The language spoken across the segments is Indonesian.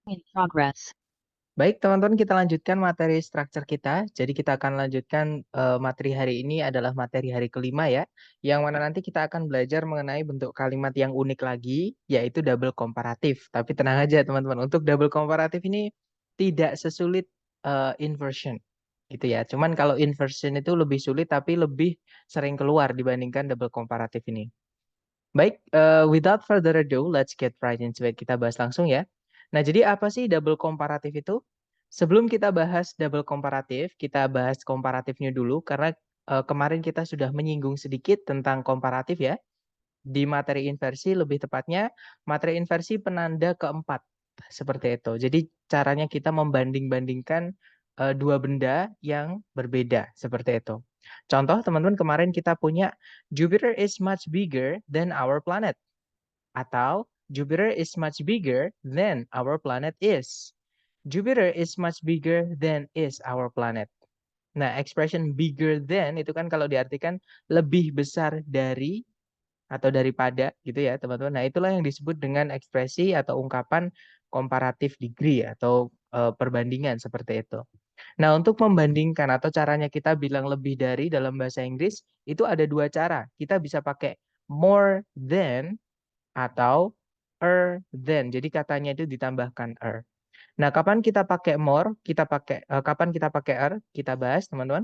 In progress. Baik, teman-teman, kita lanjutkan materi structure kita. Jadi kita akan lanjutkan materi hari ini adalah materi hari kelima ya, yang mana nanti kita akan belajar mengenai bentuk kalimat yang unik lagi, yaitu double komparatif. Tapi tenang aja teman-teman, untuk double komparatif ini tidak sesulit inversion, gitu ya. Cuman kalau inversion itu lebih sulit, tapi lebih sering keluar dibandingkan double komparatif ini. Baik, without further ado, let's get right into it. Kita bahas langsung ya. Nah, jadi apa sih double komparatif itu? Sebelum kita bahas double komparatif, kita bahas komparatifnya dulu karena kemarin kita sudah menyinggung sedikit tentang komparatif ya. Di materi inversi lebih tepatnya materi inversi penanda keempat seperti itu. Jadi caranya kita membanding-bandingkan dua benda yang berbeda seperti itu. Contoh teman-teman kemarin kita punya Jupiter is much bigger than our planet atau Jupiter is much bigger than our planet is. Jupiter is much bigger than is our planet. Nah, expression bigger than itu kan kalau diartikan lebih besar dari atau daripada gitu ya teman-teman. Nah itulah yang disebut dengan ekspresi atau ungkapan comparative degree atau perbandingan seperti itu. Nah untuk membandingkan atau caranya kita bilang lebih dari dalam bahasa Inggris itu ada dua cara. Kita bisa pakai more than atau than. Jadi katanya itu ditambahkan er. Nah kapan kita pakai more, kapan kita pakai kita bahas teman-teman.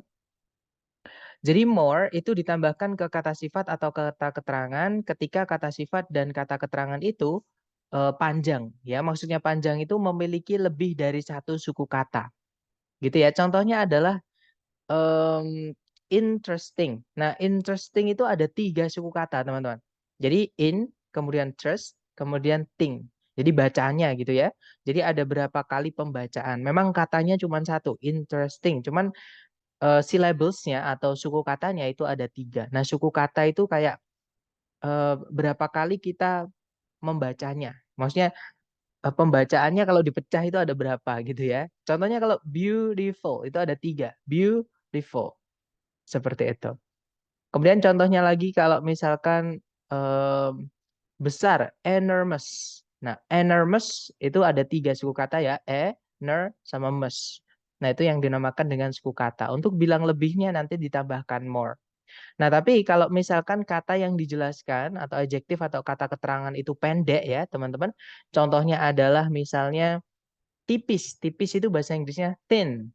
Jadi more itu ditambahkan ke kata sifat atau kata keterangan ketika kata sifat dan kata keterangan itu panjang. Ya, maksudnya panjang itu memiliki lebih dari satu suku kata. Gitu ya. Contohnya adalah interesting. Nah, interesting itu ada 3 suku kata, teman-teman. Jadi in, kemudian trust, kemudian thing. Jadi bacanya gitu ya. Jadi ada berapa kali pembacaan. Memang katanya cuma satu, interesting. Cuman syllablesnya atau suku katanya itu ada 3. Nah, suku kata itu kayak berapa kali kita membacanya. Maksudnya pembacaannya kalau dipecah itu ada berapa gitu ya. Contohnya kalau beautiful itu ada 3. Beautiful. Seperti itu. Kemudian contohnya lagi kalau misalkan em, besar, enormous. Nah, enormous itu ada 3 suku kata ya, ner, sama mus. Nah, itu yang dinamakan dengan suku kata. Untuk bilang lebihnya nanti ditambahkan more. Nah, tapi kalau misalkan kata yang dijelaskan atau adjektif atau kata keterangan itu pendek ya, teman-teman. Contohnya adalah misalnya tipis. Tipis itu bahasa Inggrisnya thin.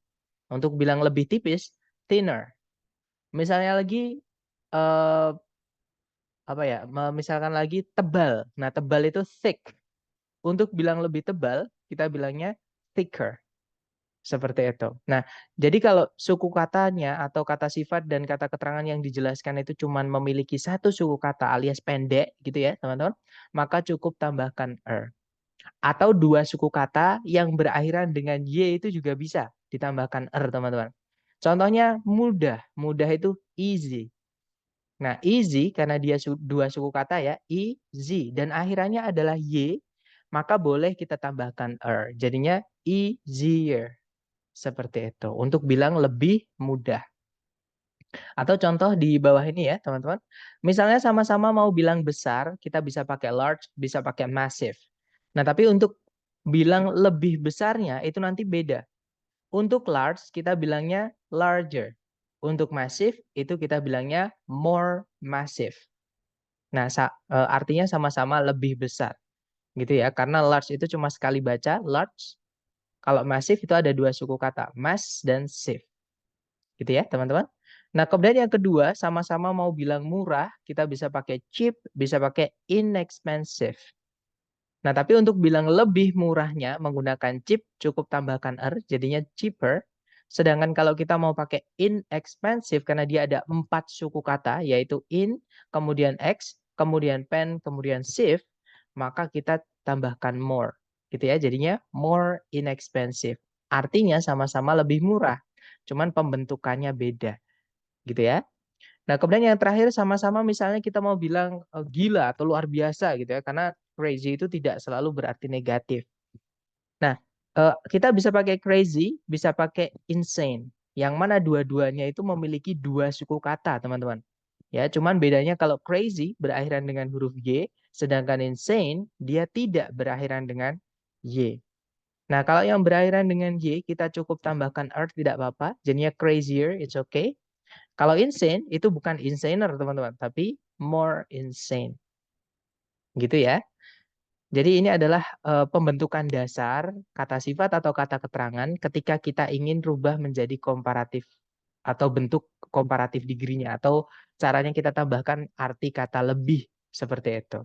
Untuk bilang lebih tipis, thinner. Misalnya lagi eh, apa ya? Misalkan lagi tebal. Nah, tebal itu thick. Untuk bilang lebih tebal, kita bilangnya thicker. Seperti itu. Nah, jadi kalau suku katanya atau kata sifat dan kata keterangan yang dijelaskan itu cuma memiliki satu suku kata alias pendek gitu ya, teman-teman, maka cukup tambahkan er. Atau 2 suku kata yang berakhiran dengan y itu juga bisa ditambahkan er, teman-teman. Contohnya mudah. Mudah itu easy. Nah, easy karena dia 2 suku kata ya, easy dan akhirannya adalah y, maka boleh kita tambahkan er. Jadinya easier. Seperti itu. Untuk bilang lebih mudah. Atau contoh di bawah ini ya, teman-teman. Misalnya sama-sama mau bilang besar, kita bisa pakai large, bisa pakai massive. Nah, tapi untuk bilang lebih besarnya itu nanti beda. Untuk large kita bilangnya larger. Untuk massive itu kita bilangnya more massive. Nah, artinya sama-sama lebih besar. Gitu ya. Karena large itu cuma sekali baca, large. Kalau massive itu ada 2 suku kata, mass dan sieve. Gitu ya, teman-teman. Nah, kemudian yang kedua, sama-sama mau bilang murah, kita bisa pakai cheap, bisa pakai inexpensive. Nah, tapi untuk bilang lebih murahnya menggunakan cheap, cukup tambahkan er, jadinya cheaper. Sedangkan kalau kita mau pakai inexpensive, karena dia ada 4 suku kata, yaitu in, kemudian x, kemudian pen, kemudian sieve, maka kita tambahkan more. Gitu ya, jadinya more inexpensive. Artinya sama-sama lebih murah, cuman pembentukannya beda. Gitu ya. Nah, kemudian yang terakhir sama-sama misalnya kita mau bilang gila atau luar biasa gitu ya, karena crazy itu tidak selalu berarti negatif. Nah, kita bisa pakai crazy, bisa pakai insane. Yang mana dua-duanya itu memiliki 2 suku kata, teman-teman. Ya, cuman bedanya kalau crazy berakhiran dengan huruf Y, sedangkan insane dia tidak berakhiran dengan Y. Nah, kalau yang berakhiran dengan Y, kita cukup tambahkan er, tidak apa-apa. Jadinya crazier, it's okay. Kalau insane, itu bukan insaner, teman-teman. Tapi more insane. Gitu ya. Jadi ini adalah pembentukan dasar kata sifat atau kata keterangan ketika kita ingin rubah menjadi komparatif atau bentuk komparatif degree-nya atau caranya kita tambahkan arti kata lebih seperti itu.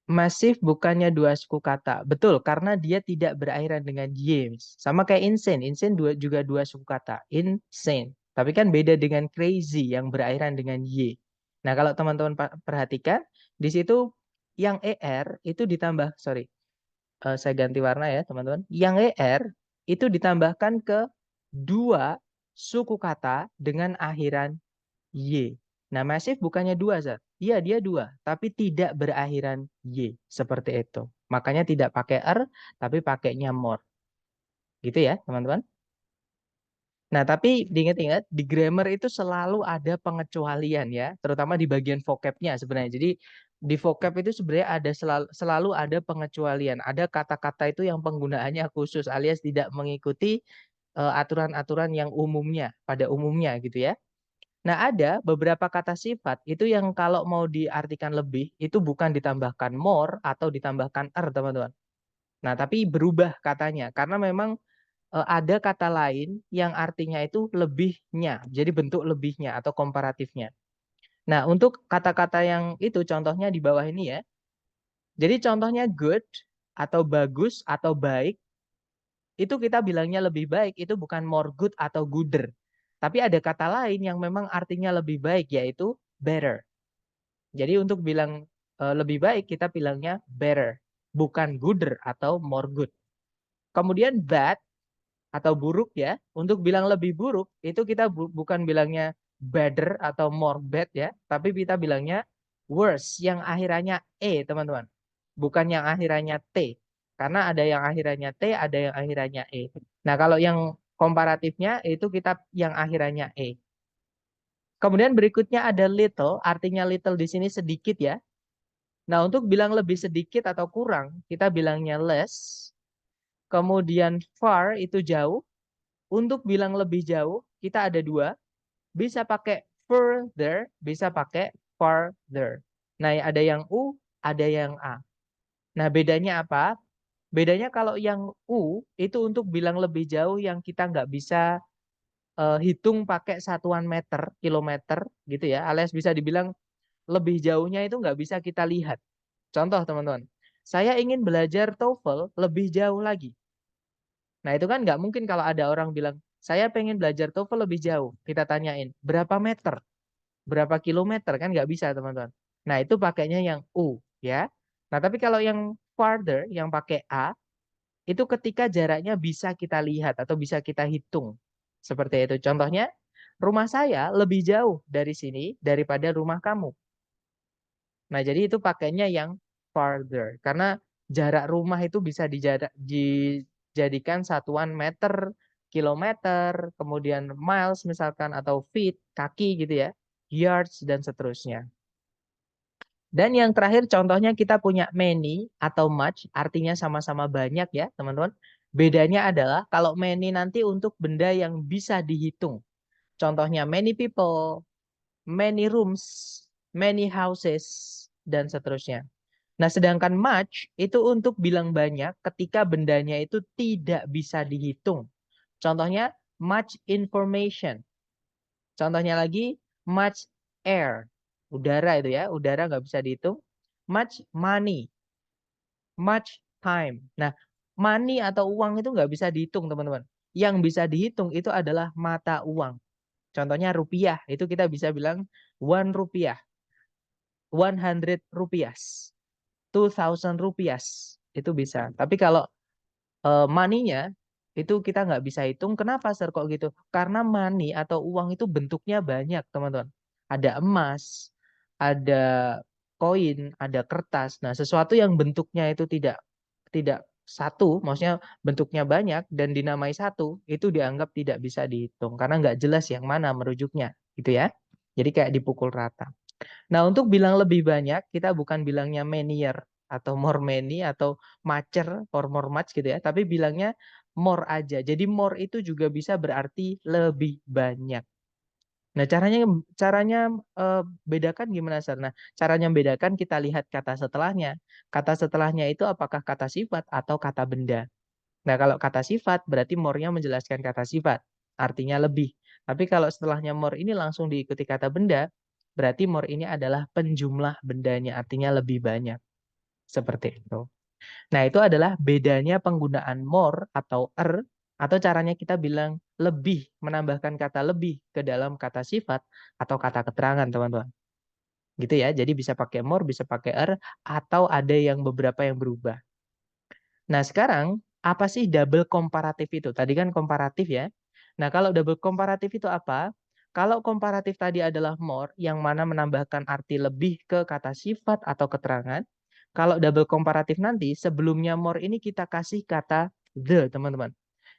Masif bukannya dua suku kata. Betul, karena dia tidak berakhiran dengan y. Sama kayak insane. Insane juga dua suku kata. Insane. Tapi kan beda dengan crazy yang berakhiran dengan y. Nah, kalau teman-teman perhatikan, di situ yang er itu ditambah, sorry, saya ganti warna ya teman-teman. Yang er itu ditambahkan ke dua suku kata dengan akhiran Y. Nah, masif bukannya dua, Zat. Iya, dia dua, tapi tidak berakhiran Y. Seperti itu. Makanya tidak pakai er, tapi pakainya more. Gitu ya, teman-teman. Nah, tapi diingat-ingat, di grammar itu selalu ada pengecualian ya, terutama di bagian vocabnya sebenarnya. Jadi, di vocab itu sebenarnya ada selalu ada pengecualian. Ada kata-kata itu yang penggunaannya khusus alias tidak mengikuti aturan-aturan yang umumnya, pada umumnya gitu ya. Nah, ada beberapa kata sifat itu yang kalau mau diartikan lebih, itu bukan ditambahkan more atau ditambahkan er, teman-teman. Nah, tapi berubah katanya. Karena memang ada kata lain yang artinya itu lebihnya. Jadi bentuk lebihnya atau komparatifnya. Nah, untuk kata-kata yang itu contohnya di bawah ini ya. Jadi contohnya good atau bagus atau baik, itu kita bilangnya lebih baik, itu bukan more good atau gooder. Tapi ada kata lain yang memang artinya lebih baik, yaitu better. Jadi untuk bilang lebih baik kita bilangnya better, bukan gooder atau more good. Kemudian bad atau buruk ya. Untuk bilang lebih buruk itu kita bukan bilangnya better atau more bad ya, tapi kita bilangnya worse yang akhirannya e, teman-teman. Bukan yang akhirannya t. Karena ada yang akhirannya t, ada yang akhirannya e. Nah, kalau yang komparatifnya itu kita yang akhirannya e. Kemudian berikutnya ada little, artinya little di sini sedikit ya. Nah, untuk bilang lebih sedikit atau kurang, kita bilangnya less. Kemudian far itu jauh. Untuk bilang lebih jauh, kita ada dua. Bisa pakai further, bisa pakai farther. Nah, ada yang U, ada yang A. Nah, bedanya apa? Bedanya kalau yang U, itu untuk bilang lebih jauh yang kita nggak bisa hitung pakai satuan meter, kilometer, gitu ya. Alias bisa dibilang lebih jauhnya itu nggak bisa kita lihat. Contoh teman-teman, saya ingin belajar TOEFL lebih jauh lagi. Nah itu kan nggak mungkin kalau ada orang bilang, saya pengen belajar TOEFL lebih jauh. Kita tanyain, berapa meter? Berapa kilometer? Kan nggak bisa teman-teman. Nah itu pakainya yang U ya. Nah tapi kalau yang farther, yang pakai A, itu ketika jaraknya bisa kita lihat atau bisa kita hitung. Seperti itu. Contohnya, rumah saya lebih jauh dari sini daripada rumah kamu. Nah, jadi itu pakainya yang farther. Karena jarak rumah itu bisa dijadikan satuan meter, kilometer, kemudian miles misalkan, atau feet, kaki gitu ya, yards, dan seterusnya. Dan yang terakhir contohnya kita punya many atau much, artinya sama-sama banyak ya teman-teman. Bedanya adalah kalau many nanti untuk benda yang bisa dihitung. Contohnya many people, many rooms, many houses, dan seterusnya. Nah, sedangkan much itu untuk bilang banyak ketika bendanya itu tidak bisa dihitung. Contohnya much information. Contohnya lagi much air. Udara itu ya, udara nggak bisa dihitung. Much money, much time. Nah, money atau uang itu nggak bisa dihitung, teman-teman. Yang bisa dihitung itu adalah mata uang. Contohnya rupiah, itu kita bisa bilang one rupiah, 100 rupiah, 2000 rupiah, itu bisa. Tapi kalau money-nya itu kita nggak bisa hitung. Kenapa, Sir, kok gitu? Karena money atau uang itu bentuknya banyak, teman-teman. Ada emas, ada koin, ada kertas. Nah, sesuatu yang bentuknya itu tidak tidak satu, maksudnya bentuknya banyak dan dinamai satu, itu dianggap tidak bisa dihitung karena nggak jelas yang mana merujuknya, gitu ya. Jadi kayak dipukul rata. Nah, untuk bilang lebih banyak, kita bukan bilangnya manier atau more many atau mucher or more much gitu ya, tapi bilangnya more aja. Jadi more itu juga bisa berarti lebih banyak. Nah, caranya bedakan gimana, Sar? Nah, caranya membedakan kita lihat kata setelahnya. Kata setelahnya itu apakah kata sifat atau kata benda. Nah, kalau kata sifat berarti more-nya menjelaskan kata sifat, artinya lebih. Tapi kalau setelahnya more ini langsung diikuti kata benda, berarti more ini adalah penjumlah bendanya, artinya lebih banyak. Seperti itu. Nah, itu adalah bedanya penggunaan more atau atau caranya kita bilang lebih, menambahkan kata lebih ke dalam kata sifat atau kata keterangan, teman-teman. Gitu ya. Jadi bisa pakai more, bisa pakai atau ada yang beberapa yang berubah. Nah, sekarang apa sih double komparatif itu? Tadi kan komparatif ya. Nah, kalau double komparatif itu apa? Kalau komparatif tadi adalah more, yang mana menambahkan arti lebih ke kata sifat atau keterangan. Kalau double komparatif nanti, sebelumnya more ini kita kasih kata the, teman-teman.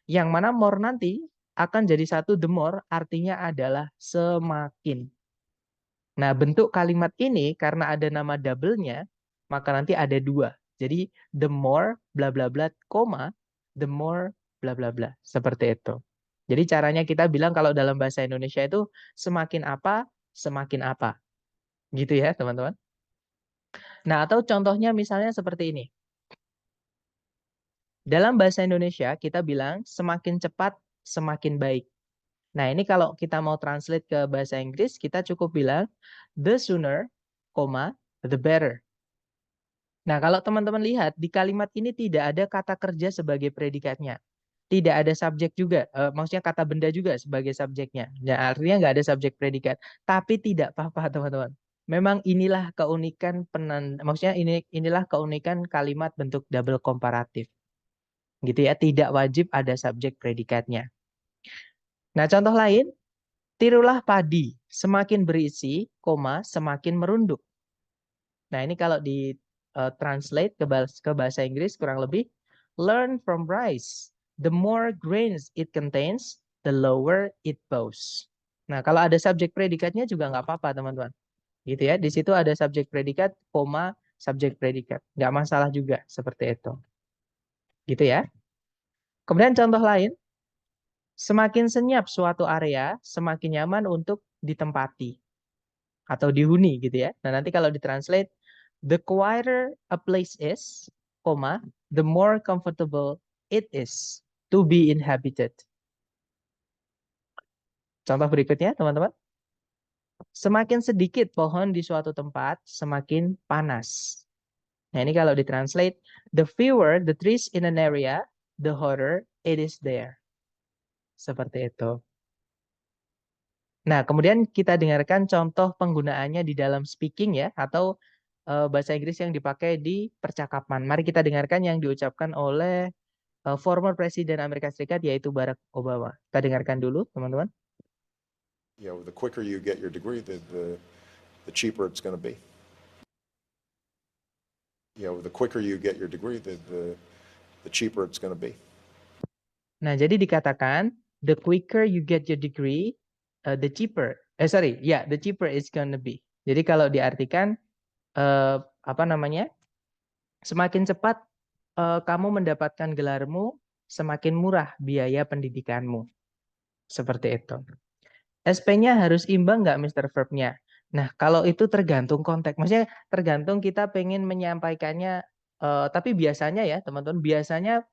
Yang mana more nanti akan jadi satu the more, artinya adalah semakin. Nah, bentuk kalimat ini karena ada nama double-nya, maka nanti ada dua. Jadi, the more, bla bla bla, koma, the more, bla bla bla. Seperti itu. Jadi, caranya kita bilang kalau dalam bahasa Indonesia itu semakin apa, semakin apa. Gitu ya, teman-teman. Nah, atau contohnya misalnya seperti ini. Dalam bahasa Indonesia, kita bilang semakin cepat, semakin baik. Nah, ini kalau kita mau translate ke bahasa Inggris, kita cukup bilang the sooner, the better. Nah, kalau teman-teman lihat, di kalimat ini tidak ada kata kerja sebagai predikatnya. Tidak ada subjek juga, maksudnya kata benda juga sebagai subjeknya. Ya, artinya nggak ada subjek predikat. Tapi tidak apa-apa, teman-teman. Memang inilah keunikan maksudnya inilah keunikan kalimat bentuk double komparatif. Gitu ya, tidak wajib ada subjek predikatnya. Nah, contoh lain, tirulah padi, semakin berisi, semakin merunduk. Nah, ini kalau di translate ke bahasa Inggris kurang lebih, learn from rice. The more grains it contains, the lower it bows. Nah, kalau ada subjek predikatnya juga nggak apa-apa, teman-teman. Gitu ya, di situ ada subjek predikat, subjek predikat. Nggak masalah juga, seperti itu. Gitu ya. Kemudian contoh lain, semakin senyap suatu area, semakin nyaman untuk ditempati atau dihuni gitu ya. Nah, nanti kalau ditranslate, the quieter a place is, the more comfortable it is to be inhabited. Contoh berikutnya, teman-teman. Semakin sedikit pohon di suatu tempat, semakin panas. Nah, ini kalau ditranslate, the fewer the trees in an area, the hotter it is there. Seperti itu. Nah, kemudian kita dengarkan contoh penggunaannya di dalam speaking ya, atau bahasa Inggris yang dipakai di percakapan. Mari kita dengarkan yang diucapkan oleh former Presiden Amerika Serikat, yaitu Barack Obama. Kita dengarkan dulu, teman-teman. You know, the quicker you get your degree, the cheaper it's going to be. You know, the quicker you get your degree, the cheaper it's going to be. Nah, jadi dikatakan, the quicker you get your degree, the cheaper. The cheaper it's gonna be. Jadi kalau diartikan semakin cepat kamu mendapatkan gelarmu, semakin murah biaya pendidikanmu. Seperti itu. SP-nya harus imbang nggak, Mr. Verb-nya? Nah, kalau itu tergantung konteks. Maksudnya tergantung kita pengen menyampaikannya. Tapi biasanya ya, teman-teman, biasanya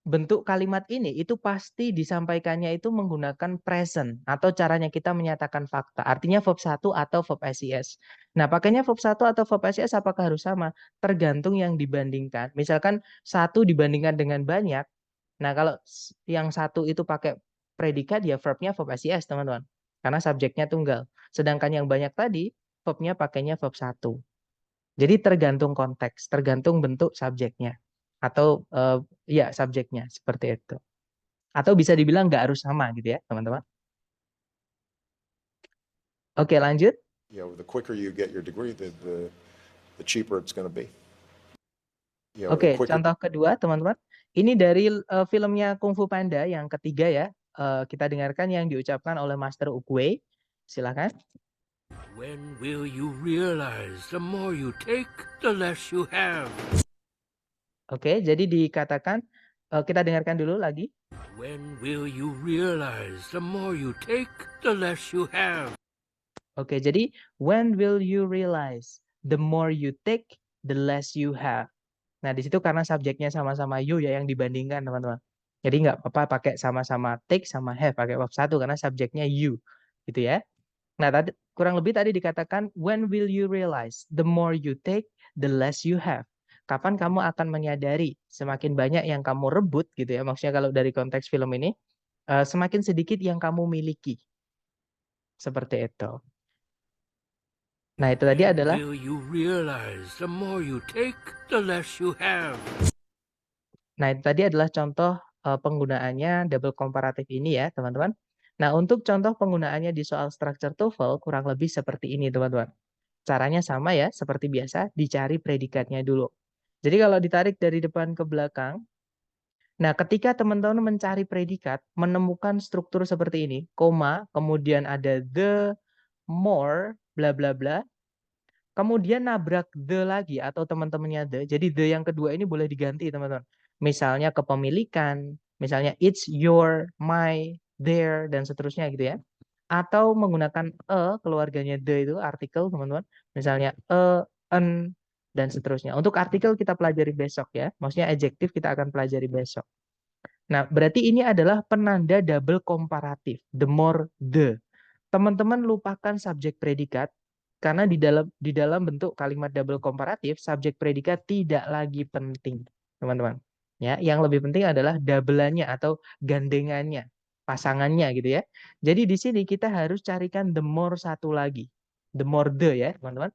bentuk kalimat ini itu pasti disampaikannya itu menggunakan present atau caranya kita menyatakan fakta. Artinya verb 1 atau verb SIS. Nah, pakainya verb 1 atau verb SIS apakah harus sama? Tergantung yang dibandingkan. Misalkan satu dibandingkan dengan banyak. Nah, kalau yang satu itu pakai predikat ya verbnya verb SIS, teman-teman. Karena subjeknya tunggal. Sedangkan yang banyak tadi verbnya pakainya verb 1. Jadi tergantung konteks, tergantung bentuk subjeknya. Atau ya subjeknya seperti itu. Atau bisa dibilang nggak harus sama gitu ya, teman-teman. Oke, lanjut. You know, the quicker you get your degree, the cheaper it's going to be. You know, Oke, contoh kedua, teman-teman. Ini dari filmnya Kung Fu Panda yang ketiga ya. Kita dengarkan yang diucapkan oleh Master Oogway. Silakan. When will you realize the more you take, the less you have? Oke, jadi dikatakan, kita dengarkan dulu lagi. When will you realize the more you take, the less you have? Oke, jadi when will you realize the more you take, the less you have. Nah, di situ karena subjeknya sama-sama you ya yang dibandingkan, teman-teman. Jadi nggak apa-apa pakai sama-sama take sama have, pakai verb satu karena subjeknya you, gitu ya. Nah, tadi kurang lebih tadi dikatakan when will you realize the more you take, the less you have. Kapan kamu akan menyadari semakin banyak yang kamu rebut gitu ya. Maksudnya kalau dari konteks film ini, semakin sedikit yang kamu miliki. Seperti itu. Nah, itu tadi When adalah will you realize the more you take, the less you have? Nah, itu tadi adalah contoh penggunaannya double komparatif ini ya, teman-teman. Nah, untuk contoh penggunaannya di soal structure TOEFL kurang lebih seperti ini, teman-teman. Caranya sama ya, seperti biasa, dicari predikatnya dulu. Jadi kalau ditarik dari depan ke belakang, nah ketika teman-teman mencari predikat, menemukan struktur seperti ini, koma, kemudian ada the, more, bla bla bla, kemudian nabrak the lagi atau teman-temannya the. Jadi the yang kedua ini boleh diganti, teman-teman. Misalnya kepemilikan, misalnya it's, your, my, their, dan seterusnya gitu ya. Atau menggunakan keluarganya the itu artikel, teman-teman. Misalnya an, dan seterusnya. Untuk artikel kita pelajari besok ya. Maksudnya adjektif kita akan pelajari besok. Nah, berarti ini adalah penanda double komparatif. The more the. Teman-teman lupakan subjek predikat karena di dalam bentuk kalimat double komparatif subjek predikat tidak lagi penting, teman-teman. Ya, yang lebih penting adalah double-annya atau gandengannya, pasangannya gitu ya. Jadi di sini kita harus carikan the more satu lagi. The more the ya, teman-teman.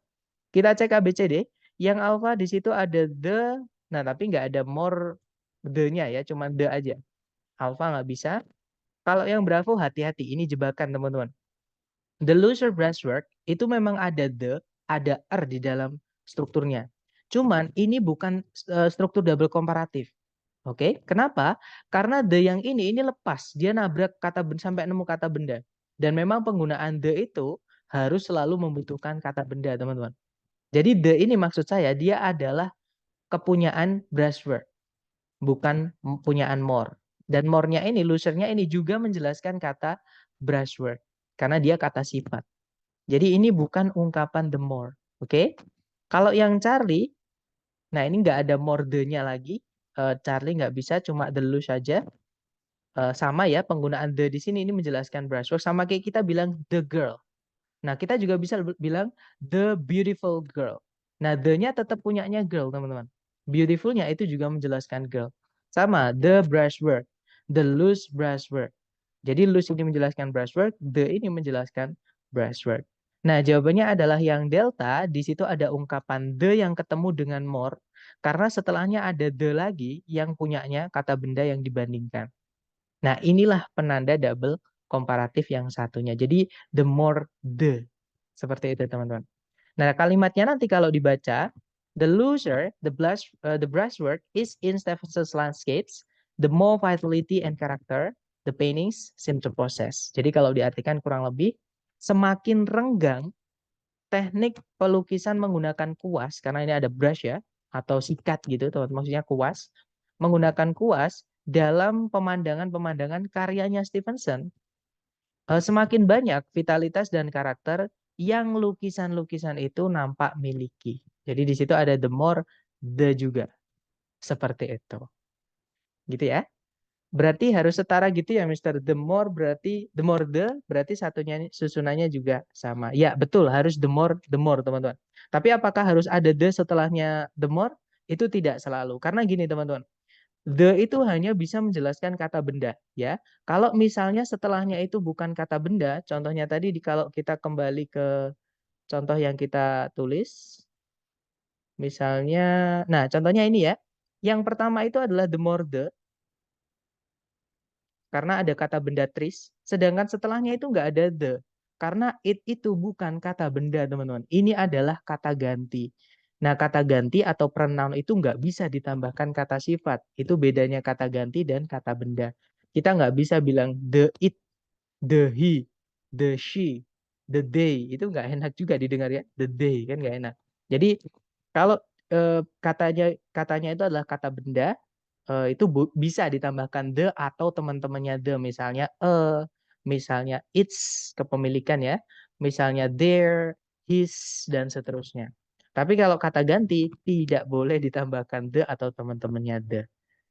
Kita cek ABCD, yang alpha di situ ada the, nah tapi nggak ada more the-nya ya, cuma the aja. Alpha nggak bisa. Kalau yang Bravo hati-hati, ini jebakan teman-teman. The loser brushwork itu memang ada the, ada di dalam strukturnya. Cuman ini bukan struktur double komparatif. Oke, kenapa? Karena the yang ini lepas, dia nabrak kata sampai nemu kata benda. Dan memang penggunaan the itu harus selalu membutuhkan kata benda, teman-teman. Jadi the ini maksud saya dia adalah kepunyaan brushwork, bukan punyaan more. Dan more-nya ini, loser-nya ini juga menjelaskan kata brushwork karena dia kata sifat. Jadi ini bukan ungkapan the more. Oke? Kalau yang Charlie, nah ini nggak ada more the-nya lagi. Charlie nggak bisa, cuma the loose saja. Sama ya, penggunaan the di sini ini menjelaskan brushwork. Sama kayak kita bilang the girl. Nah, kita juga bisa bilang the beautiful girl. Nah, the-nya tetap punyanya girl, teman-teman. Beautiful-nya itu juga menjelaskan girl. Sama, the brushwork. The loose brushwork. Jadi loose ini menjelaskan brushwork, the ini menjelaskan brushwork. Nah, jawabannya adalah yang delta, di situ ada ungkapan the yang ketemu dengan more, karena setelahnya ada the lagi yang punyanya kata benda yang dibandingkan. Nah, inilah penanda double komparatif yang satunya. Jadi, the more the. Seperti itu, teman-teman. Nah, kalimatnya nanti kalau dibaca, the loser, the brushwork is in Stephenson's landscapes, the more vitality and character, the paintings seem to possess. Jadi kalau diartikan kurang lebih, semakin renggang teknik pelukisan menggunakan kuas, karena ini ada brush ya, atau sikat gitu, teman-teman, maksudnya kuas, menggunakan kuas dalam pemandangan-pemandangan karyanya Stevenson, semakin banyak vitalitas dan karakter yang lukisan-lukisan itu nampak miliki. Jadi di situ ada the more, the juga. Seperti itu. Gitu ya. Berarti harus setara gitu ya, Mister. The more berarti, the more the, berarti satunya susunannya juga sama. Ya, betul. Harus the more, teman-teman. Tapi apakah harus ada the setelahnya the more? Itu tidak selalu. Karena gini, teman-teman. The itu hanya bisa menjelaskan kata benda, ya. Kalau misalnya setelahnya itu bukan kata benda, contohnya tadi kalau kita kembali ke contoh yang kita tulis, misalnya, nah contohnya ini ya. Yang pertama itu adalah the more the, karena ada kata benda tris, sedangkan setelahnya itu nggak ada the. Karena it itu bukan kata benda, teman-teman. Ini adalah kata ganti. Nah, kata ganti atau pronoun itu nggak bisa ditambahkan kata sifat. Itu bedanya kata ganti dan kata benda. Kita nggak bisa bilang the it, the he, the she. the day itu nggak enak juga didengar ya, the day kan nggak enak. Jadi kalau katanya itu adalah kata benda, itu bisa ditambahkan the atau teman-temannya the, misalnya misalnya its kepemilikan ya, misalnya their, his dan seterusnya. Tapi kalau kata ganti tidak boleh ditambahkan the atau teman-temannya the.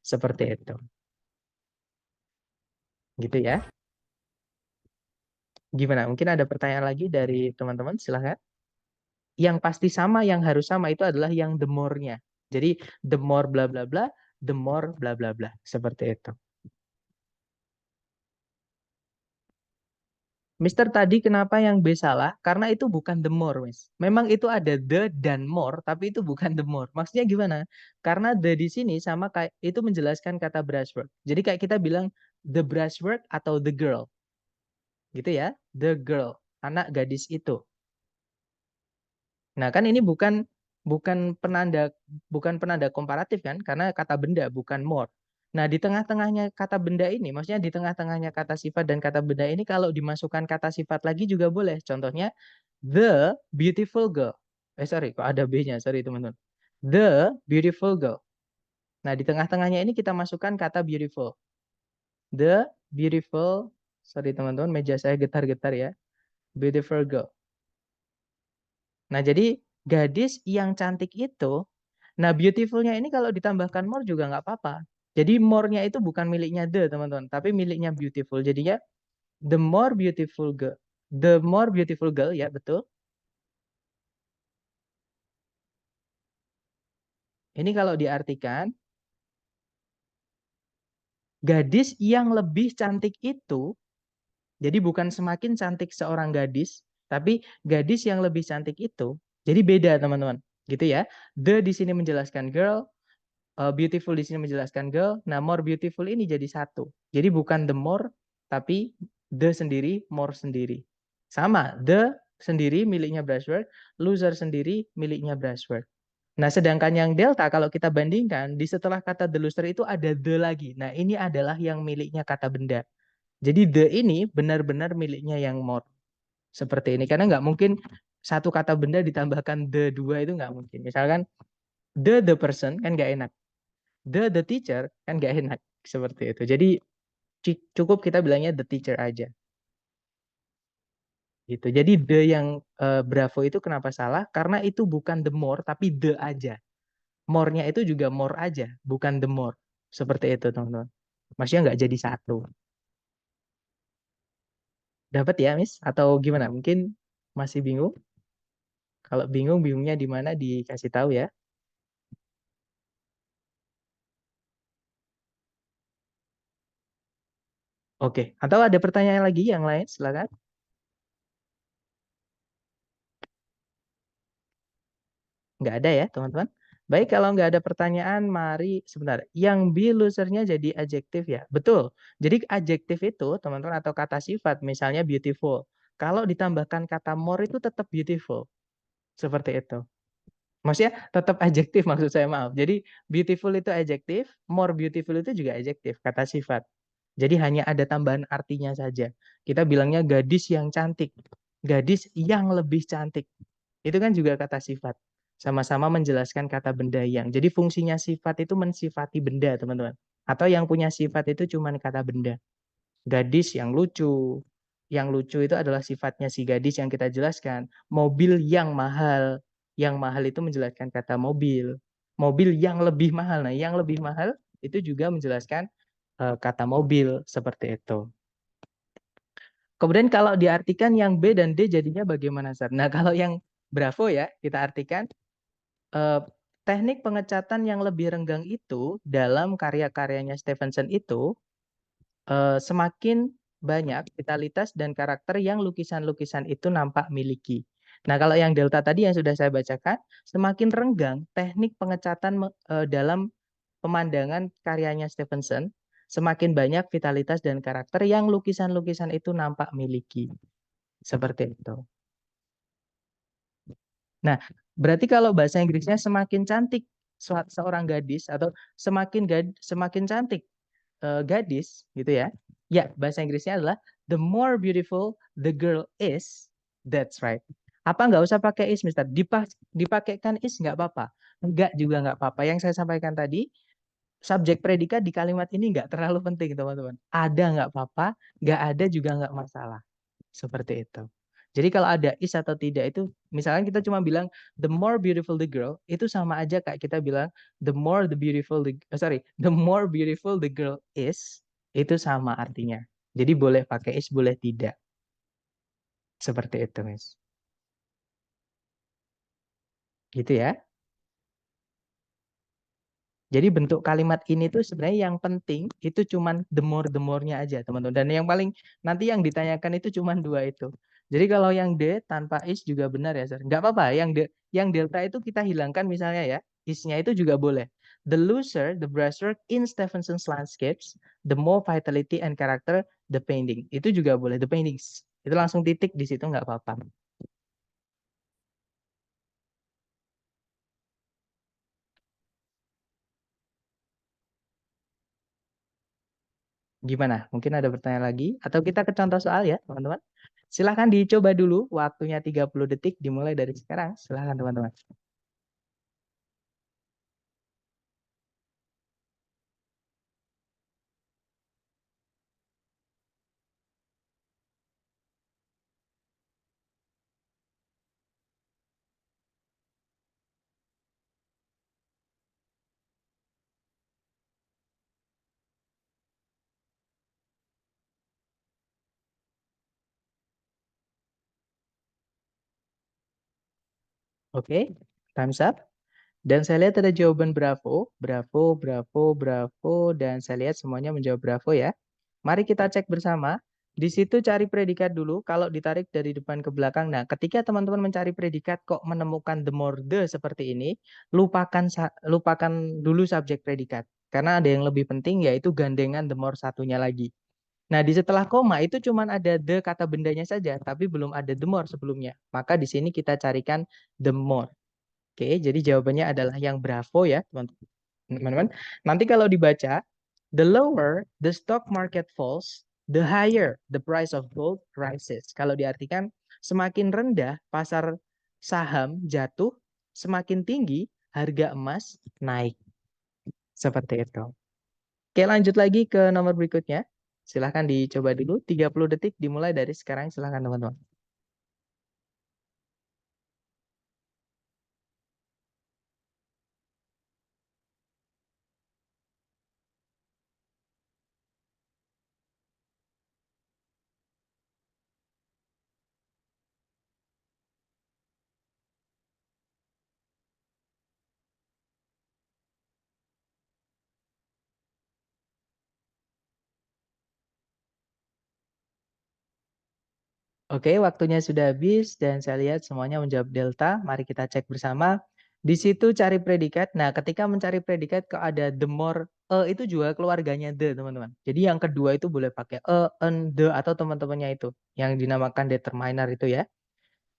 Seperti itu. Gitu ya. Gimana? Mungkin ada pertanyaan lagi dari teman-teman, silahkan. Yang pasti sama, yang harus sama itu adalah yang the more-nya. Jadi the more bla bla bla, the more bla bla bla. Seperti itu. Mister tadi kenapa yang B salah? Karena itu bukan the more, Miss. Memang itu ada the dan more, tapi itu bukan the more. Maksudnya gimana? Karena the di sini sama kayak itu menjelaskan kata brushwork. Jadi kayak kita bilang the brushwork atau the girl. Gitu ya. The girl, anak gadis itu. Nah, kan ini bukan penanda komparatif kan, karena kata benda bukan more. Nah, di tengah-tengahnya kata benda ini, maksudnya di tengah-tengahnya kata sifat dan kata benda ini kalau dimasukkan kata sifat lagi juga boleh. Contohnya the beautiful girl. Sorry, kok ada B-nya? Sorry, teman-teman. The beautiful girl. Nah, di tengah-tengahnya ini kita masukkan kata beautiful. The beautiful, sorry teman-teman, meja saya getar-getar ya. Beautiful girl. Nah, jadi gadis yang cantik itu, nah beautiful-nya ini kalau ditambahkan more juga nggak apa-apa. Jadi more-nya itu bukan miliknya the, teman-teman, tapi miliknya beautiful. Jadinya the more beautiful girl. The more beautiful girl, ya betul. Ini kalau diartikan, gadis yang lebih cantik itu, jadi bukan semakin cantik seorang gadis, tapi gadis yang lebih cantik itu, jadi beda teman-teman. Gitu ya. The di sini menjelaskan girl, beautiful di sini menjelaskan girl. Nah, more beautiful ini jadi satu. Jadi bukan the more, tapi the sendiri, more sendiri. Sama, the sendiri miliknya brushwork, loser sendiri miliknya brushwork. Nah, sedangkan yang delta kalau kita bandingkan, di setelah kata the loser itu ada the lagi. Nah, ini adalah yang miliknya kata benda. Jadi the ini benar-benar miliknya yang more. Seperti ini. Karena nggak mungkin satu kata benda ditambahkan the dua itu nggak mungkin. Misalkan the person kan nggak enak. The teacher kan nggak enak. Seperti itu. Jadi cukup kita bilangnya the teacher aja. Gitu. Jadi the yang Bravo itu kenapa salah? Karena itu bukan the more tapi the aja. More-nya itu juga more aja, bukan the more. Seperti itu, teman-teman. Maksudnya nggak jadi satu. Dapat ya, Miss? Atau gimana? Mungkin masih bingung? Kalau bingung, bingungnya di mana dikasih tahu ya. Oke. Atau ada pertanyaan lagi yang lain? Silakan. Nggak ada ya, teman-teman? Baik, kalau nggak ada pertanyaan, mari sebentar. Yang be losernya jadi adjektif ya? Betul. Jadi adjektif itu, teman-teman, atau kata sifat, misalnya beautiful. Kalau ditambahkan kata more itu tetap beautiful. Seperti itu. Maksudnya tetap adjektif maksud saya, maaf. Jadi beautiful itu adjektif, more beautiful itu juga adjektif, kata sifat. Jadi hanya ada tambahan artinya saja. Kita bilangnya gadis yang cantik, gadis yang lebih cantik. Itu kan juga kata sifat. Sama-sama menjelaskan kata benda yang. Jadi fungsinya sifat itu mensifati benda, teman-teman. Atau yang punya sifat itu cuma kata benda. Gadis yang lucu. Yang lucu itu adalah sifatnya si gadis yang kita jelaskan. Mobil yang mahal. Yang mahal itu menjelaskan kata mobil. Mobil yang lebih mahal. Nah, yang lebih mahal itu juga menjelaskan kata mobil. Seperti itu. Kemudian kalau diartikan yang B dan D jadinya bagaimana, Sir? Nah, kalau yang Bravo ya, kita artikan teknik pengecatan yang lebih renggang itu dalam karya-karyanya Stevenson itu semakin banyak vitalitas dan karakter yang lukisan-lukisan itu nampak miliki. Nah, kalau yang delta tadi yang sudah saya bacakan, semakin renggang teknik pengecatan dalam pemandangan karyanya Stevenson, semakin banyak vitalitas dan karakter yang lukisan-lukisan itu nampak miliki. Seperti itu. Nah, berarti kalau bahasa Inggrisnya semakin cantik seorang gadis atau semakin cantik gadis gitu ya. Ya, bahasa Inggrisnya adalah the more beautiful the girl is, That's right. Apa nggak usah pakai is, Mister? Dipakaikan is nggak apa-apa. Nggak juga nggak apa-apa. Yang saya sampaikan tadi, subjek predikat di kalimat ini nggak terlalu penting, teman-teman. Ada nggak apa-apa, nggak ada juga nggak masalah. Seperti itu. Jadi kalau ada is atau tidak itu, misalnya kita cuma bilang the more beautiful the girl, itu sama aja kayak kita bilang the more beautiful the girl is, itu sama artinya. Jadi boleh pakai is, boleh tidak. Seperti itu, Miss. Gitu ya. Jadi bentuk kalimat ini tuh sebenarnya yang penting itu cuman the more-nya aja, teman-teman. Dan yang paling nanti yang ditanyakan itu cuman dua itu. Jadi kalau yang D tanpa is juga benar ya, Sir. Nggak apa-apa, yang delta itu kita hilangkan misalnya ya. Is-nya itu juga boleh. The looser the brushwork in Stephenson's landscapes, the more vitality and character the painting. Itu juga boleh, the paintings. Itu langsung titik di situ nggak apa-apa. Gimana? Mungkin ada pertanyaan lagi? Atau kita ke contoh soal ya, teman-teman? Silahkan dicoba dulu. Waktunya 30 detik dimulai dari sekarang. Silahkan, teman-teman. Oke, time's up. Dan saya lihat ada jawaban bravo, bravo, bravo, bravo, dan saya lihat semuanya menjawab bravo ya. Mari kita cek bersama. Di situ cari predikat dulu, kalau ditarik dari depan ke belakang. Nah, ketika teman-teman mencari predikat kok menemukan the more the seperti ini, lupakan dulu subjek predikat. Karena ada yang lebih penting yaitu gandengan the more satunya lagi. Nah, di setelah koma itu cuma ada the kata bendanya saja, tapi belum ada the more sebelumnya. Maka di sini kita carikan the more. Oke, jadi jawabannya adalah yang bravo ya, teman-teman. Nanti kalau dibaca, the lower the stock market falls, the higher the price of gold rises. Kalau diartikan, semakin rendah pasar saham jatuh, semakin tinggi harga emas naik. Seperti itu. Oke, lanjut lagi ke nomor berikutnya. Silahkan dicoba dulu. 30 detik dimulai dari sekarang. Silahkan, teman-teman. Oke, waktunya sudah habis dan saya lihat semuanya menjawab delta. Mari kita cek bersama. Di situ cari predikat. Nah, ketika mencari predikat kok ada the more, itu juga keluarganya the, teman-teman. Jadi yang kedua itu boleh pakai en, the atau teman-temannya itu yang dinamakan determiner itu ya.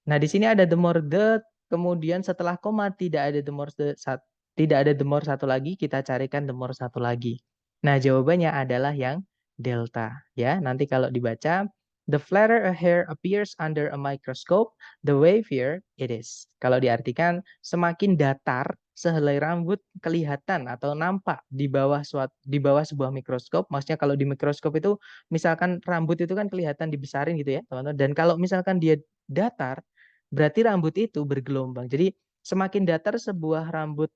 Nah, di sini ada the more the, kemudian setelah koma tidak ada the more tidak ada the more satu lagi, kita carikan the more satu lagi. Nah, jawabannya adalah yang delta ya. Nanti kalau dibaca, the flatter a hair appears under a microscope, the wavier it is. Kalau diartikan semakin datar sehelai rambut kelihatan atau nampak di bawah sebuah mikroskop. Maksudnya kalau di mikroskop itu misalkan rambut itu kan kelihatan dibesarin gitu ya, teman-teman. Dan kalau misalkan dia datar, berarti rambut itu bergelombang. Jadi semakin datar sebuah rambut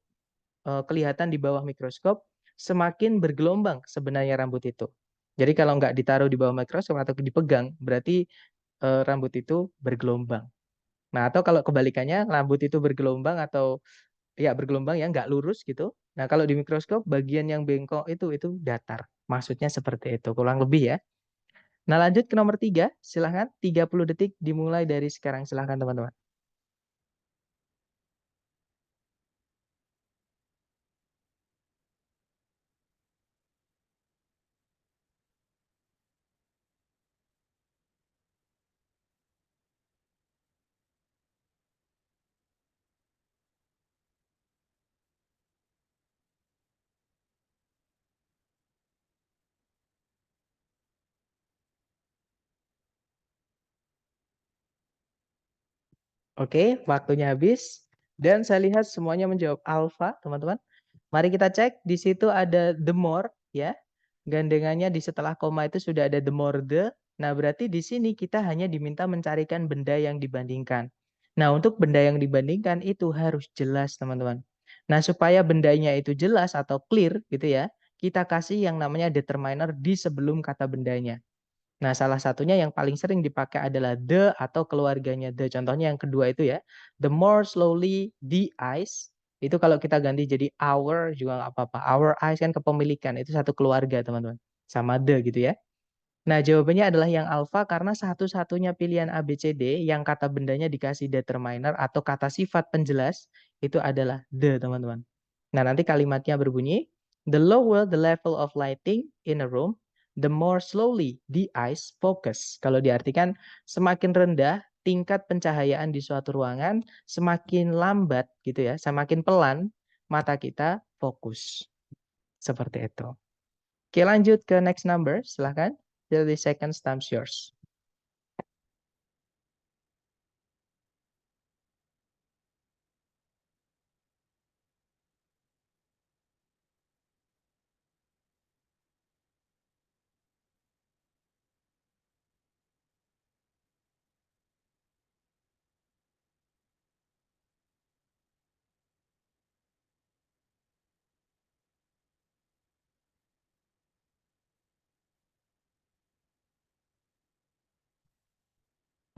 kelihatan di bawah mikroskop, semakin bergelombang sebenarnya rambut itu. Jadi kalau nggak ditaruh di bawah mikroskop atau dipegang, berarti rambut itu bergelombang. Nah, atau kalau kebalikannya, rambut itu bergelombang atau ya bergelombang ya, nggak lurus gitu. Nah, kalau di mikroskop, bagian yang bengkok itu datar. Maksudnya seperti itu, kurang lebih ya. Nah, lanjut ke nomor 3. Silahkan, 30 detik dimulai dari sekarang. Silahkan, teman-teman. Oke, waktunya habis. Dan saya lihat semuanya menjawab alpha, teman-teman. Mari kita cek, di situ ada the more, ya. Gandengannya di setelah koma itu sudah ada the more the. Nah, berarti di sini kita hanya diminta mencarikan benda yang dibandingkan. Nah, untuk benda yang dibandingkan itu harus jelas, teman-teman. Nah, supaya bendanya itu jelas atau clear gitu ya, kita kasih yang namanya determiner di sebelum kata bendanya. Nah, salah satunya yang paling sering dipakai adalah the atau keluarganya the. Contohnya yang kedua itu ya, the more slowly the eyes. Itu kalau kita ganti jadi our juga nggak apa-apa. Our eyes kan kepemilikan, itu satu keluarga teman-teman. Sama the gitu ya. Nah, jawabannya adalah yang alpha karena satu-satunya pilihan A, B, C, D yang kata bendanya dikasih determiner atau kata sifat penjelas itu adalah the, teman-teman. Nah, nanti kalimatnya berbunyi, the lower the level of lighting in a room, the more slowly the eyes focus. Kalau diartikan, semakin rendah tingkat pencahayaan di suatu ruangan, semakin lambat gitu ya, semakin pelan mata kita fokus. Seperti itu. Oke, lanjut ke next number, silahkan. 30 seconds times yours.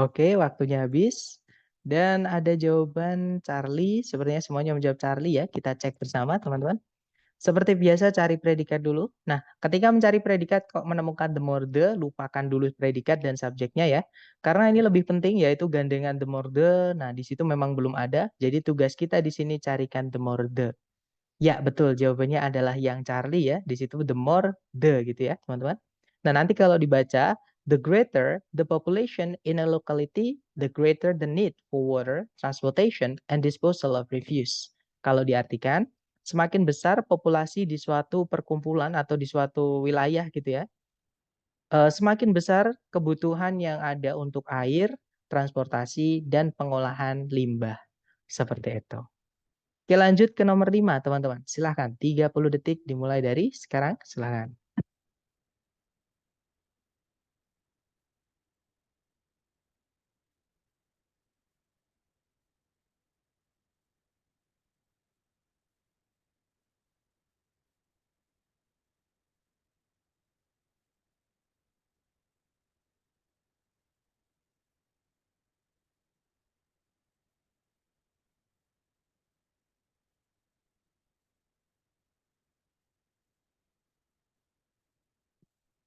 Oke, waktunya habis. Dan ada jawaban Charlie. Sepertinya semuanya menjawab Charlie ya. Kita cek bersama teman-teman. Seperti biasa cari predikat dulu. Nah, ketika mencari predikat kok menemukan the more the, lupakan dulu predikat dan subjeknya ya. Karena ini lebih penting yaitu gandengan the more the. Nah, di situ memang belum ada. Jadi tugas kita di sini carikan the more the. Ya, betul. Jawabannya adalah yang Charlie ya. Di situ the more the gitu ya, teman-teman. Nah, nanti kalau dibaca, the greater the population in a locality, the greater the need for water, transportation, and disposal of refuse. Kalau diartikan, semakin besar populasi di suatu perkumpulan atau di suatu wilayah gitu ya, semakin besar kebutuhan yang ada untuk air, transportasi, dan pengolahan limbah. Seperti itu. Oke, lanjut ke nomor 5, teman-teman. Silahkan, 30 detik dimulai dari sekarang. Silahkan.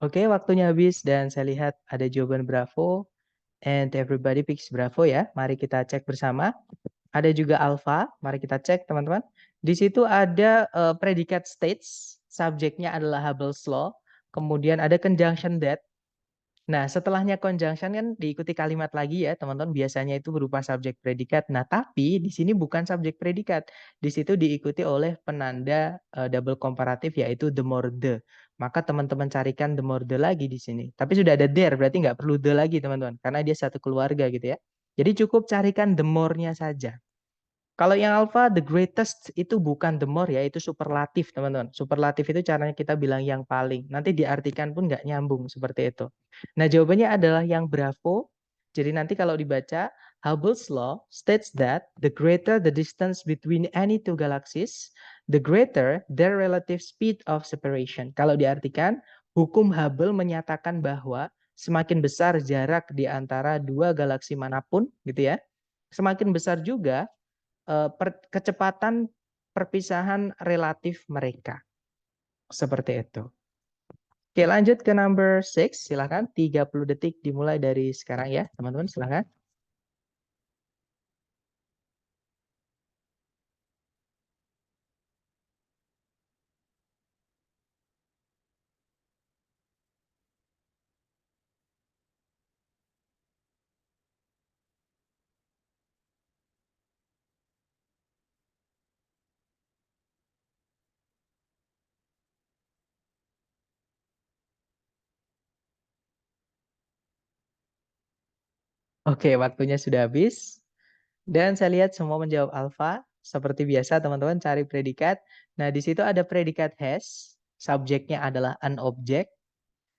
Oke, waktunya habis dan saya lihat ada jawaban Bravo and everybody picks Bravo ya. Mari kita cek bersama. Ada juga Alpha, mari kita cek teman-teman. Di situ ada predikat states, subjeknya adalah Hubble's Law. Kemudian ada conjunction that. Nah, setelahnya conjunction kan diikuti kalimat lagi ya, teman-teman. Biasanya itu berupa subjek predikat. Nah, tapi di sini bukan subjek predikat. Di situ diikuti oleh penanda double komparatif yaitu the more the. Maka teman-teman carikan the more the lagi di sini. Tapi sudah ada there, berarti nggak perlu the lagi, teman-teman. Karena dia satu keluarga gitu ya. Jadi cukup carikan the more-nya saja. Kalau yang alpha, the greatest itu bukan the more ya, itu superlatif teman-teman. Superlatif itu caranya kita bilang yang paling. Nanti diartikan pun nggak nyambung seperti itu. Nah jawabannya adalah yang bravo. Jadi nanti kalau dibaca, Hubble's law states that the greater the distance between any two galaxies, the greater their relative speed of separation. Kalau diartikan, hukum Hubble menyatakan bahwa semakin besar jarak di antara dua galaksi manapun, gitu ya, semakin besar juga kecepatan perpisahan relatif mereka. Seperti itu. Oke, lanjut ke number 6. Silakan 30 detik dimulai dari sekarang ya, teman-teman. Silakan. Oke, waktunya sudah habis. Dan saya lihat semua menjawab alfa. Seperti biasa teman-teman cari predikat. Nah, di situ ada predikat has. Subjeknya adalah an object.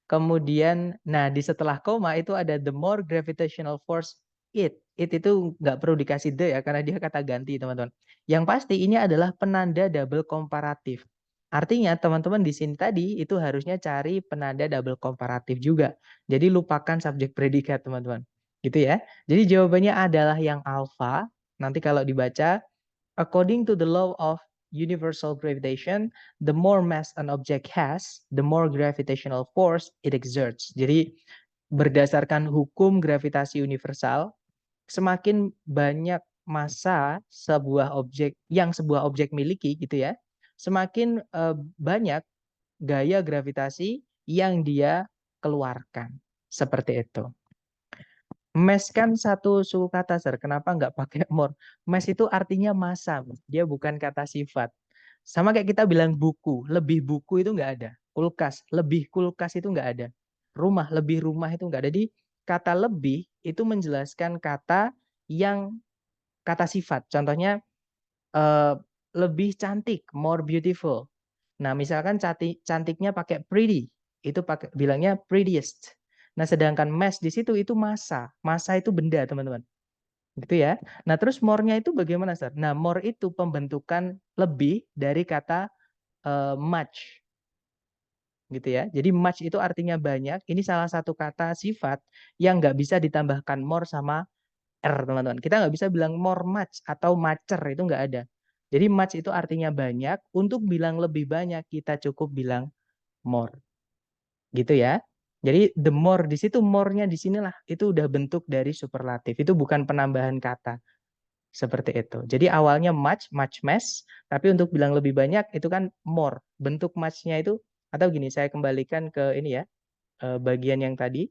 Kemudian, nah di setelah koma itu ada the more gravitational force it. It itu nggak perlu dikasih the ya, karena dia kata ganti teman-teman. Yang pasti ini adalah penanda double komparatif. Artinya teman-teman di sini tadi itu harusnya cari penanda double komparatif juga. Jadi lupakan subjek predikat teman-teman. Gitu ya. Jadi jawabannya adalah yang alfa. Nanti kalau dibaca, according to the law of universal gravitation, the more mass an object has, the more gravitational force it exerts. Jadi berdasarkan hukum gravitasi universal, semakin banyak massa sebuah objek miliki gitu ya, semakin banyak gaya gravitasi yang dia keluarkan. Seperti itu. Mass kan satu suku kata, Sir. Kenapa nggak pakai more? Mass itu artinya massa, dia bukan kata sifat. Sama kayak kita bilang buku, lebih buku itu nggak ada. Kulkas, lebih kulkas itu nggak ada. Rumah, lebih rumah itu nggak ada. Jadi kata lebih itu menjelaskan kata yang kata sifat. Contohnya lebih cantik, more beautiful. Nah, misalkan cantiknya pakai pretty, itu pakai bilangnya prettiest. Nah, sedangkan mass di situ itu massa. Massa itu benda, teman-teman. Gitu ya. Nah, terus more-nya itu bagaimana, Sir? Nah, more itu pembentukan lebih dari kata much. Gitu ya. Jadi much itu artinya banyak. Ini salah satu kata sifat yang nggak bisa ditambahkan more sama R, teman-teman. Kita nggak bisa bilang more much atau mucher, itu nggak ada. Jadi much itu artinya banyak. Untuk bilang lebih banyak, kita cukup bilang more. Gitu ya. Jadi the more di situ, more-nya di sinilah. Itu udah bentuk dari superlatif. Itu bukan penambahan kata. Seperti itu. Jadi awalnya much, much mass. Tapi untuk bilang lebih banyak, itu kan more. Bentuk much-nya itu, atau gini, saya kembalikan ke ini ya, bagian yang tadi.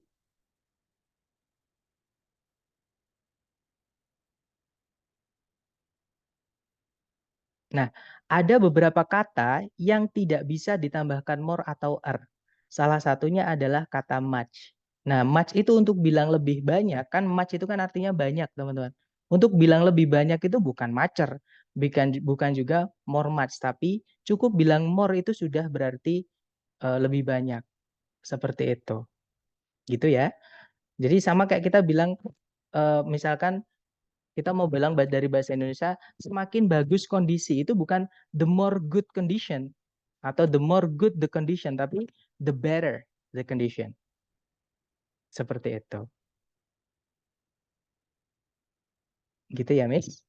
Nah, ada beberapa kata yang tidak bisa ditambahkan more atau er. Salah satunya adalah kata much. Nah, much itu untuk bilang lebih banyak, kan much itu kan artinya banyak, teman-teman. Untuk bilang lebih banyak itu bukan mucher, bukan juga more much, tapi cukup bilang more itu sudah berarti lebih banyak. Seperti itu. Gitu ya. Jadi sama kayak kita bilang, misalkan kita mau bilang dari bahasa Indonesia, semakin bagus kondisi itu bukan the more good condition atau the more good the condition, tapi the better the condition. Seperti itu. Gitu ya, Miss.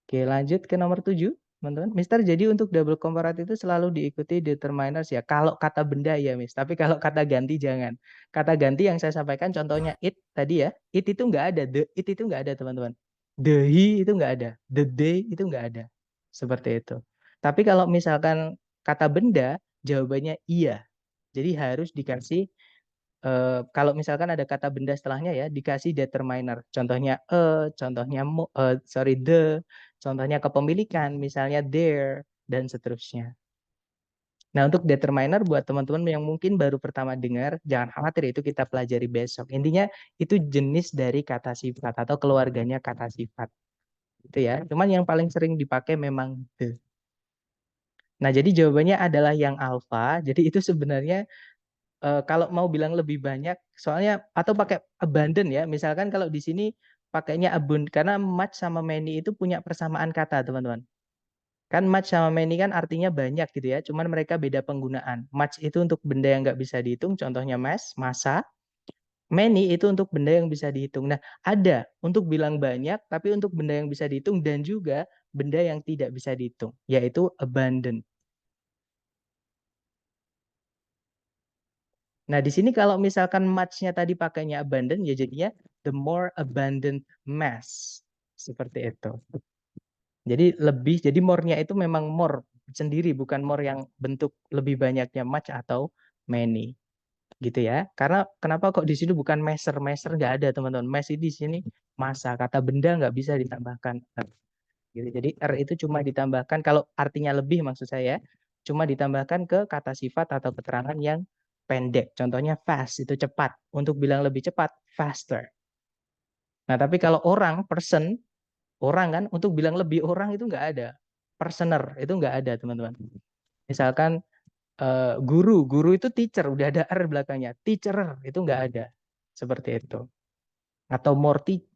Oke, lanjut ke nomor 7, teman-teman. Mister, jadi untuk double comparative itu selalu diikuti determiners ya. Kalau kata benda ya, Miss. Tapi kalau kata ganti jangan. Kata ganti yang saya sampaikan contohnya it tadi ya. It itu nggak ada. The it itu nggak ada, teman-teman. The he itu nggak ada. The they itu nggak ada. Seperti itu. Tapi kalau misalkan kata benda, jawabannya iya. Jadi harus dikasih kalau misalkan ada kata benda setelahnya ya, dikasih determiner. Contohnya contohnya the, contohnya kepemilikan, misalnya their, dan seterusnya. Nah, untuk determiner buat teman-teman yang mungkin baru pertama dengar, jangan khawatir, itu kita pelajari besok. Intinya itu jenis dari kata sifat atau keluarganya kata sifat. Itu ya. Cuman yang paling sering dipakai memang the. Nah, jadi jawabannya adalah yang alpha. Jadi itu sebenarnya kalau mau bilang lebih banyak, soalnya atau pakai abundant ya. Misalkan kalau di sini pakainya abundant karena much sama many itu punya persamaan kata, teman-teman. Kan much sama many kan artinya banyak gitu ya. Cuman mereka beda penggunaan. Much itu untuk benda yang nggak bisa dihitung, contohnya mass, massa. Many itu untuk benda yang bisa dihitung. Nah, ada untuk bilang banyak, tapi untuk benda yang bisa dihitung dan juga benda yang tidak bisa dihitung, yaitu abundant. Nah, di sini kalau misalkan much-nya tadi pakainya abundant, ya jadinya the more abundant mass. Seperti itu. Jadi lebih, jadi more-nya itu memang more sendiri, bukan more yang bentuk lebih banyaknya much atau many. Gitu ya. Karena kenapa kok di sini bukan measure? Measure nggak ada, teman-teman. Mass di sini massa, kata benda nggak bisa ditambahkan R. Gitu. Jadi R itu cuma ditambahkan, kalau artinya lebih maksud saya, cuma ditambahkan ke kata sifat atau keterangan yang pendek. Contohnya fast itu cepat. Untuk bilang lebih cepat, faster. Nah, tapi kalau orang, person, orang kan, untuk bilang lebih orang itu nggak ada. Personer itu nggak ada, teman-teman. Misalkan guru itu teacher, udah ada R belakangnya. Teacherer itu nggak ada. Seperti itu. Atau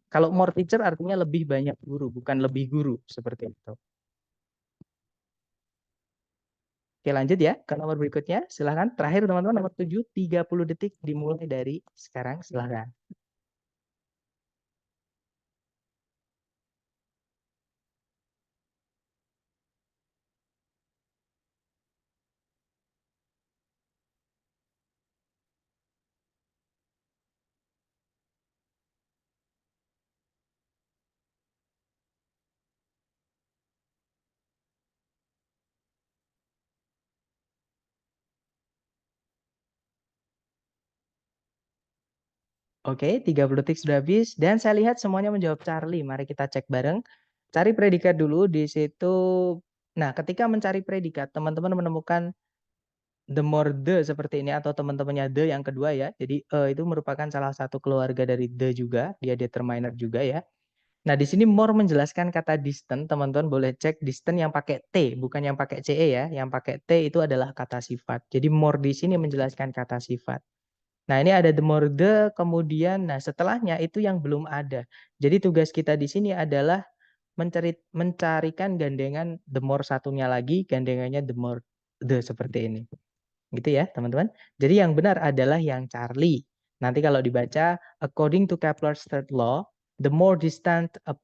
kalau more teacher artinya lebih banyak guru, bukan lebih guru. Seperti itu. Oke, lanjut ya ke nomor berikutnya. Silahkan. Terakhir teman-teman, nomor 7, 30 detik dimulai dari sekarang. Silahkan. Oke, 30 detik sudah habis. Dan saya lihat semuanya menjawab Charlie. Mari kita cek bareng. Cari predikat dulu di situ. Nah, ketika mencari predikat, teman-teman menemukan the more the seperti ini, atau teman-temannya the yang kedua ya. Jadi itu merupakan salah satu keluarga dari the juga. Dia determiner juga ya. Nah, di sini more menjelaskan kata distant. Teman-teman boleh cek distant yang pakai T, bukan yang pakai CE ya. Yang pakai T itu adalah kata sifat. Jadi more di sini menjelaskan kata sifat. Nah, ini ada the more the, kemudian nah setelahnya itu yang belum ada. Jadi tugas kita di sini adalah mencarikan gandengan the more satunya lagi, gandengannya the more the seperti ini. Gitu ya, teman-teman. Jadi yang benar adalah yang Charlie. Nanti kalau dibaca, according to Kepler's third law, the more distant a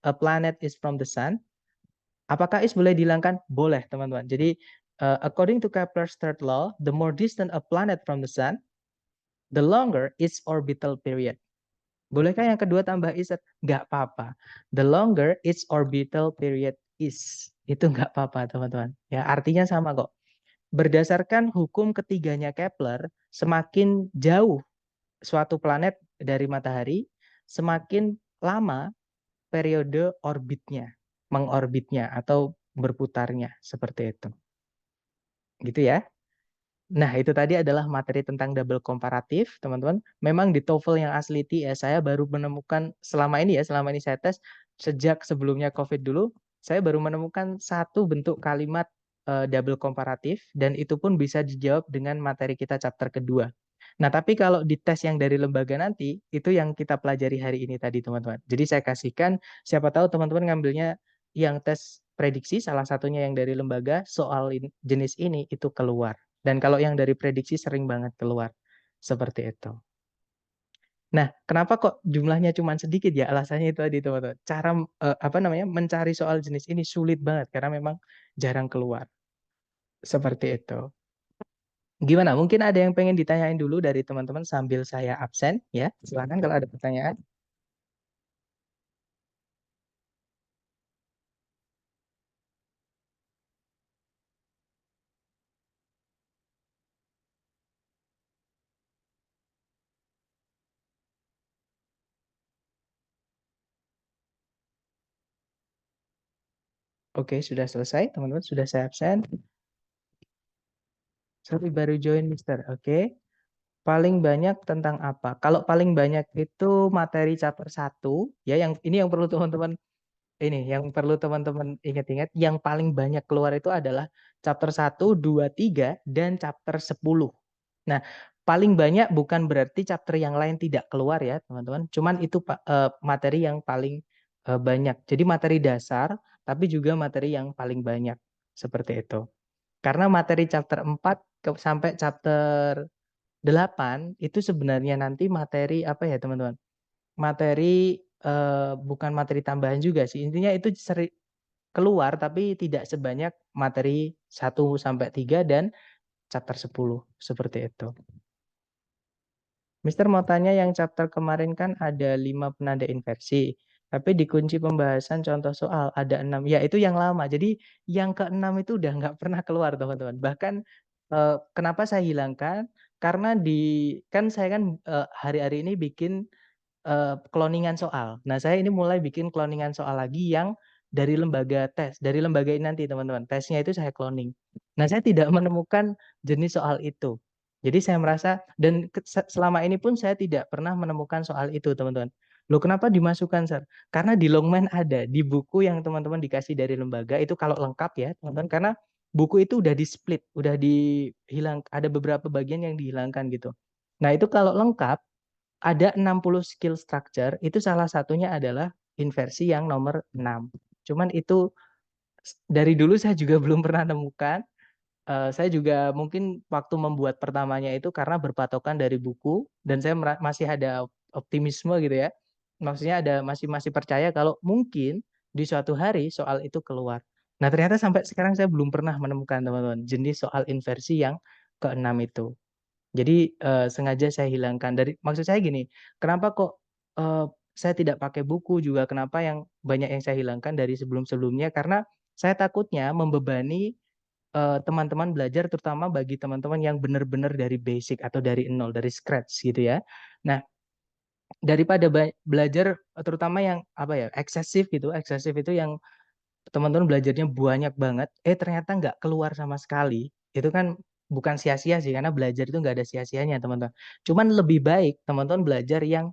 planet is from the sun. Apakah is boleh dihilangkan? Boleh, teman-teman. Jadi according to Kepler's third law, the more distant a planet from the sun, the longer its orbital period. Bolehkah yang kedua tambah is? Nggak apa-apa. The longer its orbital period is. Itu nggak apa-apa, teman-teman. Ya, artinya sama kok. Berdasarkan hukum ketiganya Kepler, semakin jauh suatu planet dari matahari, semakin lama periode orbitnya, mengorbitnya atau berputarnya, seperti itu. Gitu ya. Nah, itu tadi adalah materi tentang double komparatif, teman-teman. Memang di TOEFL yang asli TS, saya baru menemukan selama ini saya tes, sejak sebelumnya COVID dulu, saya baru menemukan satu bentuk kalimat double komparatif, dan itu pun bisa dijawab dengan materi kita chapter kedua. Nah, tapi kalau di tes yang dari lembaga nanti, itu yang kita pelajari hari ini tadi, teman-teman. Jadi saya kasihkan, siapa tahu teman-teman ngambilnya yang tes prediksi, salah satunya yang dari lembaga, soal jenis ini itu keluar. Dan kalau yang dari prediksi sering banget keluar. Seperti itu. Nah, kenapa kok jumlahnya cuma sedikit ya? Alasannya itu tadi, teman-teman. Cara mencari soal jenis ini sulit banget karena memang jarang keluar. Seperti itu. Gimana? Mungkin ada yang pengen ditanyain dulu dari teman-teman sambil saya absen ya. Silakan kalau ada pertanyaan. Oke, sudah selesai. Teman-teman sudah saya absen. Sorry, baru join, Mister. Oke. Paling banyak tentang apa? Kalau paling banyak itu materi chapter 1, ya, yang ini yang perlu teman-teman ingat-ingat, yang paling banyak keluar itu adalah chapter 1, 2, 3, dan chapter 10. Nah, paling banyak bukan berarti chapter yang lain tidak keluar ya, teman-teman. Cuman itu materi yang paling banyak. Jadi materi dasar, tapi juga materi yang paling banyak. Seperti itu. Karena materi chapter 4 sampai chapter 8 itu sebenarnya nanti materi apa ya, teman-teman? Materi bukan materi tambahan juga sih. Intinya itu sering keluar tapi tidak sebanyak materi 1 sampai 3 dan chapter 10. Seperti itu. Mister mau tanya, yang chapter kemarin kan ada 5 penanda inversi. Tapi di kunci pembahasan contoh soal ada 6. Ya, itu yang lama. Jadi yang ke-6 itu udah nggak pernah keluar, teman-teman. Bahkan kenapa saya hilangkan? Karena kan saya kan hari-hari ini bikin cloningan soal. Nah, saya ini mulai bikin cloningan soal lagi yang dari lembaga tes. Dari lembaga ini nanti, teman-teman. Tesnya itu saya cloning. Nah, saya tidak menemukan jenis soal itu. Jadi saya merasa, dan selama ini pun saya tidak pernah menemukan soal itu, teman-teman. Loh kenapa dimasukkan, Sir? Karena di Longman ada, di buku yang teman-teman dikasih dari lembaga itu kalau lengkap ya, teman-teman, karena buku itu udah di-split, udah dihilang, ada beberapa bagian yang dihilangkan gitu. Nah, itu kalau lengkap ada 60 skill structure, itu salah satunya adalah inversi yang nomor 6. Cuman itu dari dulu saya juga belum pernah nemukan. Saya juga mungkin waktu membuat pertamanya itu karena berpatokan dari buku dan saya masih ada optimisme gitu ya. Maksudnya ada masih percaya kalau mungkin di suatu hari soal itu keluar. Nah, ternyata sampai sekarang saya belum pernah menemukan teman-teman jenis soal inversi yang keenam itu. Jadi sengaja saya hilangkan maksud saya gini, kenapa kok saya tidak pakai buku juga, kenapa yang banyak yang saya hilangkan dari sebelum-sebelumnya, karena saya takutnya membebani teman-teman belajar, terutama bagi teman-teman yang benar-benar dari basic atau dari nol, dari scratch gitu ya. Nah, daripada belajar terutama yang apa ya, eksesif itu yang teman-teman belajarnya banyak banget, ternyata nggak keluar sama sekali, itu kan bukan sia-sia sih, karena belajar itu nggak ada sia-sianya teman-teman. Cuman lebih baik teman-teman belajar yang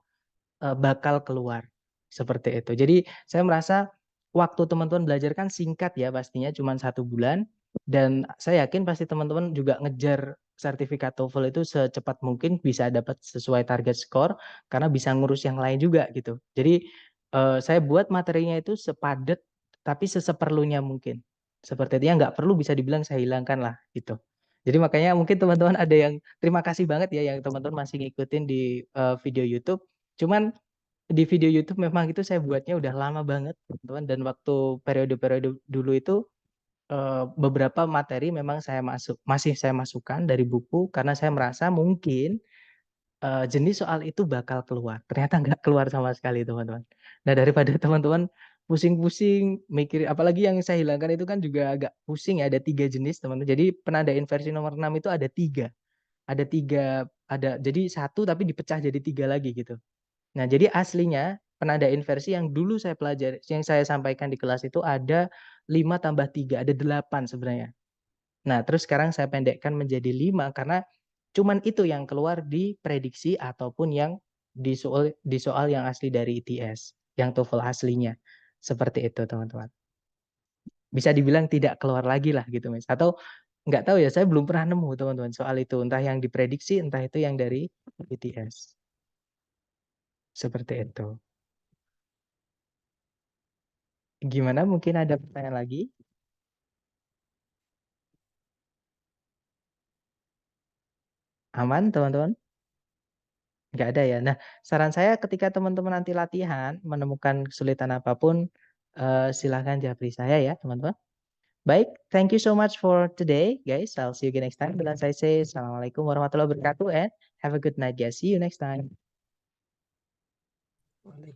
bakal keluar, seperti itu. Jadi saya merasa waktu teman-teman belajar kan singkat ya pastinya, cuma 1 bulan, dan saya yakin pasti teman-teman juga ngejar sertifikat TOEFL itu secepat mungkin bisa dapat sesuai target skor, karena bisa ngurus yang lain juga gitu. Jadi saya buat materinya itu sepadat tapi seseperlunya mungkin. Seperti itu ya, nggak perlu bisa dibilang saya hilangkan lah gitu. Jadi makanya mungkin teman-teman ada yang terima kasih banget ya yang teman-teman masih ngikutin di video YouTube. Cuman di video YouTube memang itu saya buatnya udah lama banget teman-teman, dan waktu periode-periode dulu itu beberapa materi memang masih saya masukkan dari buku karena saya merasa mungkin jenis soal itu bakal keluar. Ternyata nggak keluar sama sekali teman-teman. Nah, daripada teman-teman pusing-pusing mikir, apalagi yang saya hilangkan itu kan juga agak pusing ya, ada 3 jenis teman-teman. Jadi penanda inversi nomor 6 itu ada 3. Ada 3, jadi 1 tapi dipecah jadi 3 lagi gitu. Nah, jadi aslinya penanda inversi yang dulu saya pelajari, yang saya sampaikan di kelas itu ada 5 tambah 3, ada 8 sebenarnya. Nah, terus sekarang saya pendekkan menjadi 5 karena cuman itu yang keluar di prediksi ataupun yang di soal yang asli dari ITS, yang TOEFL aslinya. Seperti itu, teman-teman. Bisa dibilang tidak keluar lagi lah gitu, Mas. Atau nggak tahu ya, saya belum pernah nemu, teman-teman, soal itu. Entah yang diprediksi, entah itu yang dari ITS. Seperti itu. Gimana? Mungkin ada pertanyaan lagi? Aman, teman-teman? Nggak ada ya. Nah, saran saya ketika teman-teman nanti latihan, menemukan kesulitan apapun, silahkan japri saya ya, teman-teman. Baik, thank you so much for today, guys. I'll see you again next time. Dan saya say, Assalamualaikum warahmatullahi wabarakatuh, and have a good night, guys. See you next time. Waalaikumsalam.